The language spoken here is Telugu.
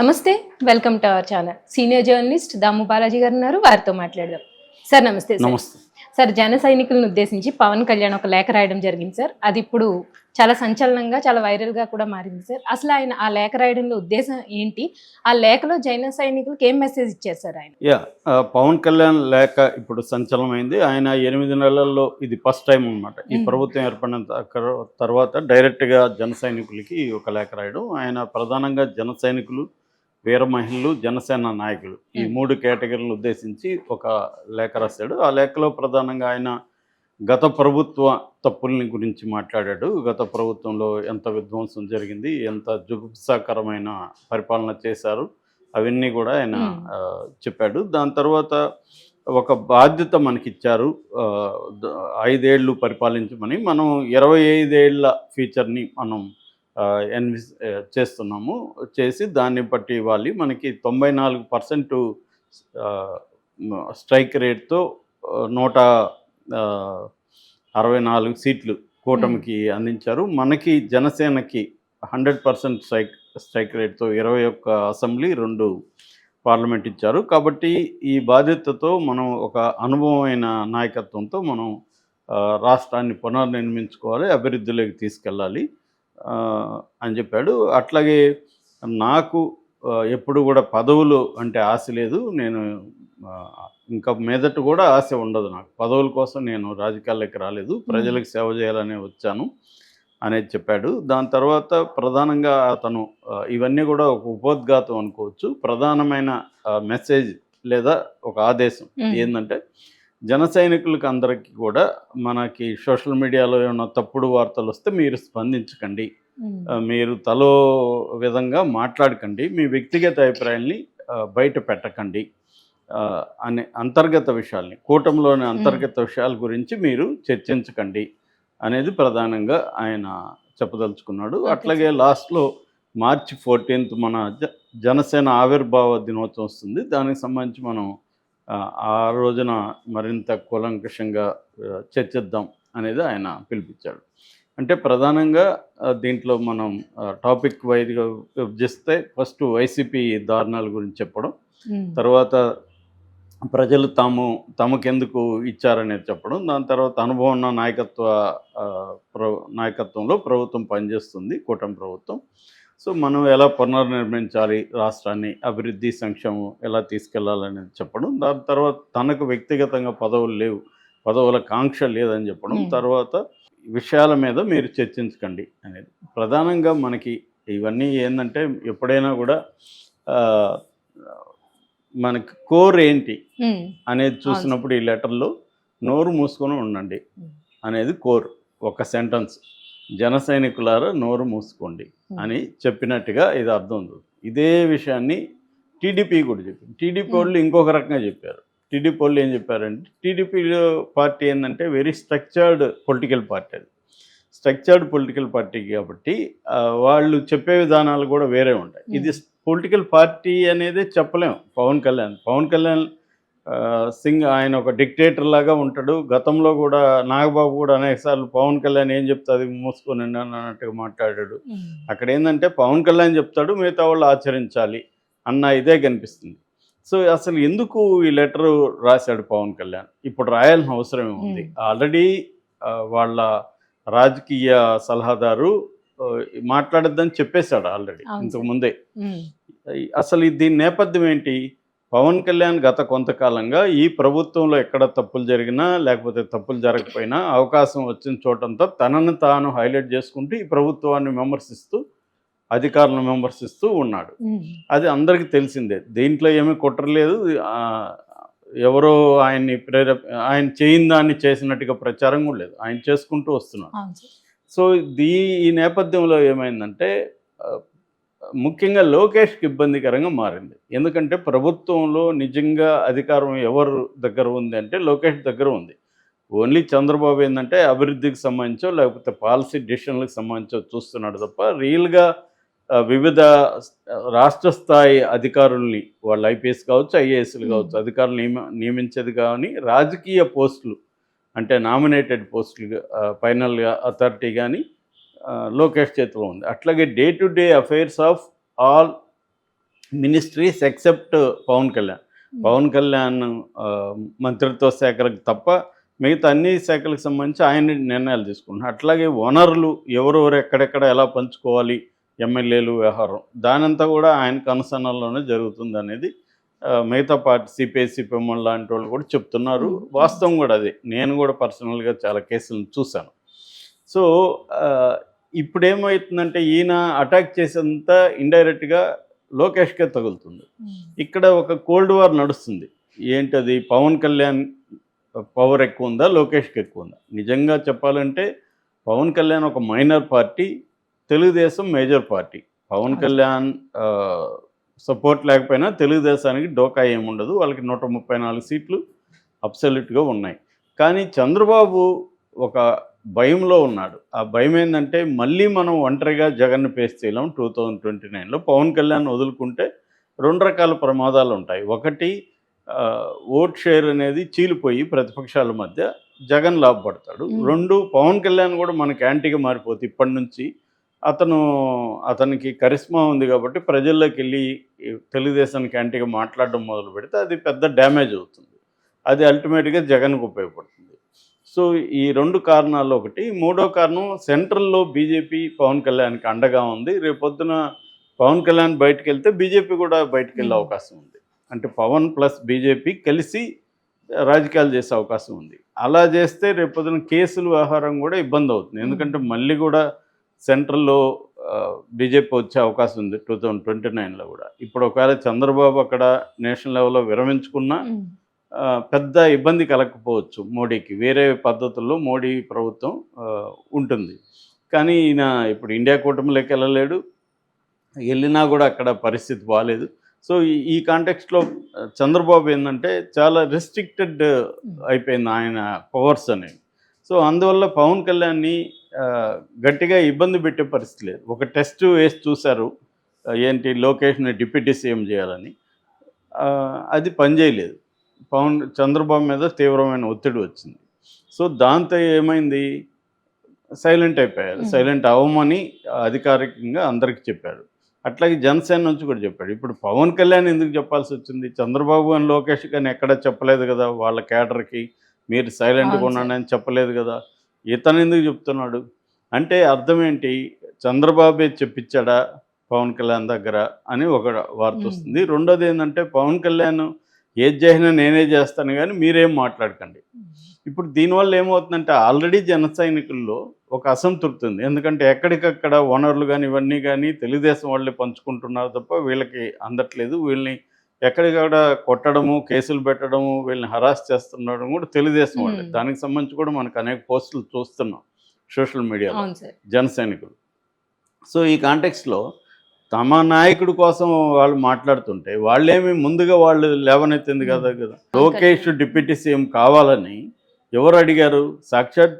నమస్తే. Welcome to our channel. Senior journalist Damu Balaji garu ఉన్నారు. వారితో మాట్లాడదాం. సార్ నమస్తే సార్. నమస్తే. సార్ జన సైనికులను ఉద్దేశించి పవన్ కళ్యాణ్ ఒక లేఖ రాయడం జరిగింది సార్. అది ఇప్పుడు చాలా సంచలనంగా, చాలా వైరల్‌గా కూడా మారింది సార్. అసలు ఆయన ఆ లేఖ రాయడంలో ఉద్దేశం ఏంటి? ఆ లేఖలో జన సైనికులకి ఏం మెసేజ్ ఇచ్చారు సార్ ఆయన? పవన్ కళ్యాణ్ లేఖ ఇప్పుడు సంచలనమైంది. ఆయన 8 నెలల్లో ఇది ఫస్ట్ టైం అనమాట. ఈ ప్రభుత్వం ఏర్పడిన తర్వాత డైరెక్ట్‌గా జన సైనికులకి ఒక లేఖ రాయడం. ఆయన ప్రధానంగా జన సైనికులు, వీర మహిళలు, జనసేన నాయకులు ఈ 3 కేటగిరీలను ఉద్దేశించి ఒక లేఖ రాశాడు. ఆ లేఖలో ప్రధానంగా ఆయన గత ప్రభుత్వ తప్పుల్ని గురించి మాట్లాడాడు. గత ప్రభుత్వంలో ఎంత విధ్వంసం జరిగింది, ఎంత జుగుప్సాకరమైన పరిపాలన చేశారు, అవన్నీ కూడా ఆయన చెప్పాడు. దాని తర్వాత ఒక బాధ్యత మనకిచ్చారు, 5 ఏళ్ళు పరిపాలించమని. మనం 25 ఏళ్ల ఫ్యూచర్ని మనం చేస్తున్నాము. చేసి దాన్ని బట్టి ఇవ్వాలి. మనకి 94% స్ట్రైక్ రేట్తో 164 సీట్లు కూటమికి అందించారు. మనకి జనసేనకి 100% స్ట్రైక్ రేట్తో 21 అసెంబ్లీ, 2 పార్లమెంట్ ఇచ్చారు. కాబట్టి ఈ బాధ్యతతో మనం ఒక అనుభవమైన నాయకత్వంతో మనం రాష్ట్రాన్ని పునర్నిర్మించుకోవాలి, అభివృద్ధిలోకి తీసుకెళ్ళాలి అని చెప్పాడు. అట్లాగే నాకు ఎప్పుడు కూడా పదవులు అంటే ఆశ లేదు. నేను ఇంకా మీదట కూడా ఆశ ఉండదు. నాకు పదవుల కోసం నేను రాజకీయాల్లోకి రాలేదు, ప్రజలకు సేవ చేయాలనే వచ్చాను అనేది చెప్పాడు. దాని తర్వాత ప్రధానంగా అతను ఇవన్నీ కూడా ఒక ఉపోద్ఘాతం అనుకోవచ్చు. ప్రధానమైన మెసేజ్ లేదా ఒక ఆదేశం ఏంటంటే, జన సైనికులకు అందరికీ కూడా మనకి సోషల్ మీడియాలో ఏమైనా తప్పుడు వార్తలు వస్తే మీరు స్పందించకండి, మీరు తలో విధంగా మాట్లాడకండి, మీ వ్యక్తిగత అభిప్రాయాల్ని బయట పెట్టకండి అనే అంతర్గత విషయాల్ని, కూటమిలోని అంతర్గత విషయాల గురించి మీరు చర్చించకండి అనేది ప్రధానంగా ఆయన చెప్పదలుచుకున్నాడు. అట్లాగే లాస్ట్లో మార్చి 14 మన జనసేన ఆవిర్భావ దినోత్సవం వస్తుంది. దానికి సంబంధించి మనం ఆ రోజున మరింత కూలంకషంగా చర్చిద్దాం అనేది ఆయన పిలిపించాడు. అంటే ప్రధానంగా దీంట్లో మనం టాపిక్ వైజ్గా విభజిస్తే ఫస్ట్ వైసీపీ దారుణాల గురించి చెప్పడం, తర్వాత ప్రజలు తమకెందుకు ఇచ్చారనేది చెప్పడం, దాని తర్వాత అనుభవం ఉన్న నాయకత్వంలో ప్రభుత్వం పనిచేస్తుంది, కూటమి ప్రభుత్వం. సో మనం ఎలా పునర్నిర్మించాలి రాష్ట్రాన్ని, అభివృద్ధి సంక్షేమం ఎలా తీసుకెళ్లాలనేది చెప్పడం, దాని తర్వాత తనకు వ్యక్తిగతంగా పదవులు లేవు, పదవుల కాంక్ష లేదని చెప్పడం, తర్వాత విషయాల మీద మీరు చర్చించకండి అనేది. ప్రధానంగా మనకి ఇవన్నీ ఏంటంటే, ఎప్పుడైనా కూడా మనకి కోర్ ఏంటి అనేది చూసినప్పుడు ఈ లెటర్లో నోరు మూసుకొని ఉండండి అనేది కోర్. ఒక సెంటెన్స్, జన సైనికులారా నోరు మూసుకోండి అని చెప్పినట్టుగా ఇది అర్థం ఉంది. ఇదే విషయాన్ని టీడీపీ కూడా చెప్పింది. టీడీపీ వాళ్ళు ఇంకొక రకంగా చెప్పారు. టీడీపీ వాళ్ళు ఏం చెప్పారంటే, టీడీపీ పార్టీ ఏంటంటే వెరీ స్ట్రక్చర్డ్ పొలిటికల్ పార్టీ. అది స్ట్రక్చర్డ్ పొలిటికల్ పార్టీ కాబట్టి వాళ్ళు చెప్పే విధానాలు కూడా వేరే ఉంటాయి. ఇది పొలిటికల్ పార్టీ అనేది చెప్పలేం. పవన్ కళ్యాణ్ సింగ్ ఆయన ఒక డిక్టేటర్ లాగా ఉంటాడు. గతంలో కూడా నాగబాబు కూడా అనేకసార్లు పవన్ కళ్యాణ్ ఏం చెప్తే అది మూసుకొని అన్నట్టుగా మాట్లాడాడు. అక్కడ ఏంటంటే పవన్ కళ్యాణ్ చెప్తాడు, మిగతా వాళ్ళు ఆచరించాలి అన్న ఇదే కనిపిస్తుంది. సో అసలు ఎందుకు ఈ లెటరు రాశాడు పవన్ కళ్యాణ్? ఇప్పుడు రాయాల్సిన అవసరం ఏముంది? ఆల్రెడీ వాళ్ళ రాజకీయ సలహాదారు మాట్లాడొద్దని చెప్పేశాడు ఆల్రెడీ ఇంతకు ముందే. అసలు దీని నేపథ్యం ఏంటి? పవన్ కళ్యాణ్ గత కొంతకాలంగా ఈ ప్రభుత్వంలో ఎక్కడ తప్పులు జరిగినా లేకపోతే తప్పులు జరగకపోయినా అవకాశం వచ్చిన చోటంతా తనను తాను హైలైట్ చేసుకుంటూ ఈ ప్రభుత్వాన్ని విమర్శిస్తూ, అధికారులను విమర్శిస్తూ ఉన్నాడు. అది అందరికీ తెలిసిందే. దీంట్లో ఏమీ కుట్రలేదు. ఎవరో ఆయన చేయని దాన్ని చేసినట్టుగా ప్రచారం కూడా లేదు. ఆయన చేసుకుంటూ వస్తున్నాడు. సో ఈ నేపథ్యంలో ఏమైందంటే, ముఖ్యంగా లోకేష్కి ఇబ్బందికరంగా మారింది. ఎందుకంటే ప్రభుత్వంలో నిజంగా అధికారం ఎవరు దగ్గర ఉంది అంటే లోకేష్ దగ్గర ఉంది. ఓన్లీ చంద్రబాబు ఏంటంటే అభివృద్ధికి సంబంధించో లేకపోతే పాలసీ డిసిషన్లకు సంబంధించో చూస్తున్నాడు తప్ప, రియల్గా వివిధ రాష్ట్ర స్థాయి అధికారుల్ని, వాళ్ళు ఐపీఎస్ కావచ్చు, ఐఏఎస్లు కావచ్చు, అధికారులు నియమించేది కానీ రాజకీయ పోస్టులు అంటే నామినేటెడ్ పోస్టులు ఫైనల్గా అథారిటీ కానీ లోకేష్ చేతిలో ఉంది. అట్లాగే day to day affairs of all ministries except Pawan Kalyan. Pawan Kalyan మంత్రిత్వ శాఖలకు తప్ప మిగతా అన్ని శాఖలకు సంబంధించి ఆయన నిర్ణయాలు తీసుకుంటున్నారు. అట్లాగే వనరులు ఎవరెవరు ఎక్కడెక్కడ ఎలా పంచుకోవాలి, ఎమ్మెల్యేలు వ్యవహారం దానంతా కూడా ఆయన కనుసన్నల్లోనే జరుగుతుంది అనేది మిగతా పార్టీ సిపిఐ సిపిఎం లాంటి వాళ్ళు కూడా చెప్తున్నారు. వాస్తవం కూడా అదే. నేను కూడా పర్సనల్గా చాలా కేసులను చూశాను. సో ఇప్పుడు ఏమవుతుందంటే ఈయన అటాక్ చేసేంత ఇండైరెక్ట్గా లోకేష్కే తగులుతుంది. ఇక్కడ ఒక కోల్డ్ వార్ నడుస్తుంది. ఏంటది? పవన్ కళ్యాణ్ పవర్ ఎక్కువ ఉందా, లోకేష్కి ఎక్కువ ఉందా? నిజంగా చెప్పాలంటే పవన్ కళ్యాణ్ ఒక minor party, Telugu Desam major party. Pawan Kalyan support లేకపోయినా తెలుగుదేశానికి డోకా ఏముండదు. వాళ్ళకి 134 సీట్లు అబ్సల్యూట్గా ఉన్నాయి. కానీ చంద్రబాబు ఒక భయంలో ఉన్నాడు. ఆ భయం ఏంటంటే మళ్ళీ మనం ఒంటరిగా జగన్ను ఫేస్ చేయలేం 2029లో. పవన్ కళ్యాణ్ వదులుకుంటే 2 రకాల ప్రమాదాలు ఉంటాయి. ఒకటి, ఓట్ షేర్ అనేది చీలిపోయి ప్రతిపక్షాల మధ్య జగన్ లాభపడతాడు. 2, పవన్ కళ్యాణ్ కూడా మనకి యాంటీగా మారిపోతే ఇప్పటి నుంచి అతనికి కరిస్మా ఉంది కాబట్టి ప్రజల్లోకి వెళ్ళి తెలుగుదేశానికి యాంటీగా మాట్లాడడం మొదలు పెడితే అది పెద్ద డ్యామేజ్ అవుతుంది. అది అల్టిమేట్గా జగన్కు ఉపయోగపడుతుంది. సో ఈ 2 కారణాల్లో ఒకటి. మూడో కారణం, సెంట్రల్లో బీజేపీ పవన్ కళ్యాణ్కి అండగా ఉంది. రేపొద్దున పవన్ కళ్యాణ్ బయటకు వెళ్తే బీజేపీ కూడా బయటకు వెళ్ళే అవకాశం ఉంది. అంటే పవన్ ప్లస్ బీజేపీ కలిసి రాజకీయాలు చేసే అవకాశం ఉంది. అలా చేస్తే రేపొద్దున కేసుల వ్యవహారం కూడా ఇబ్బంది అవుతుంది. ఎందుకంటే మళ్ళీ కూడా సెంట్రల్లో బీజేపీ వచ్చే అవకాశం ఉంది 2029లో కూడా. ఇప్పుడు ఒకవేళ చంద్రబాబు అక్కడ నేషనల్ లెవెల్లో విరమించుకున్నా పెద్ద ఇబ్బంది కలగకపోవచ్చు మోడీకి. వేరే పద్ధతుల్లో మోడీ ప్రభుత్వం ఉంటుంది. కానీ ఈయన ఇప్పుడు ఇండియా కూటమిలోకి వెళ్ళలేడు. వెళ్ళినా కూడా అక్కడ పరిస్థితి బాగాలేదు. సో ఈ కాంటెక్స్ట్లో చంద్రబాబు ఏంటంటే చాలా రెస్ట్రిక్టెడ్ అయిపోయింది ఆయన పవర్స్ అనేవి. సో అందువల్ల పవన్ కళ్యాణ్ని గట్టిగా ఇబ్బంది పెట్టే పరిస్థితి లేదు. ఒక టెస్ట్ వేసి చూశారు, ఏంటి లోకేష్ని డిప్యూటీ సీఎం చేయాలని. అది పనిచేయలేదు. చంద్రబాబు మీద తీవ్రమైన ఒత్తిడి వచ్చింది. సో దాంతో ఏమైంది, సైలెంట్ అయిపోయారు. సైలెంట్ అవ్వమని అధికారికంగా అందరికీ చెప్పారు. అట్లాగే జనసేన నుంచి కూడా చెప్పాడు. ఇప్పుడు పవన్ కళ్యాణ్ ఎందుకు చెప్పాల్సి వచ్చింది? చంద్రబాబు అని లోకేష్ కానీ ఎక్కడ చెప్పలేదు కదా, వాళ్ళ క్యాడర్కి మీరు సైలెంట్గా ఉండండి అని చెప్పలేదు కదా. ఇతను ఎందుకు చెప్తున్నాడు అంటే అర్థం ఏంటి? చంద్రబాబే చెప్పించాడా పవన్ కళ్యాణ్ దగ్గర అని ఒక వార్త వస్తుంది. రెండోది ఏంటంటే పవన్ కళ్యాణ్ ఏది చేసినా నేనే చేస్తాను కానీ మీరేం మాట్లాడకండి. ఇప్పుడు దీనివల్ల ఏమవుతుందంటే ఆల్రెడీ జన సైనికుల్లో ఒక అసంతృప్తి ఉంది. ఎందుకంటే ఎక్కడికక్కడ వనరులు కానీ ఇవన్నీ కానీ తెలుగుదేశం వాళ్ళే పంచుకుంటున్నారు తప్ప వీళ్ళకి అందట్లేదు. వీళ్ళని ఎక్కడికక్కడ కొట్టడము, కేసులు పెట్టడము, వీళ్ళని హరాస్ చేస్తుండడం కూడా తెలుగుదేశం వాళ్ళే. దానికి సంబంధించి కూడా మనకు అనేక పోస్టులు చూస్తున్నాం సోషల్ మీడియాలో జన సైనికులు. సో ఈ కాంటెక్స్లో తమ నాయకుడి కోసం వాళ్ళు మాట్లాడుతుంటే వాళ్ళేమి ముందుగా వాళ్ళు లేవనెత్తింది కదా. లోకేష్ డిప్యూటీ సీఎం కావాలని ఎవరు అడిగారు? సాక్షాత్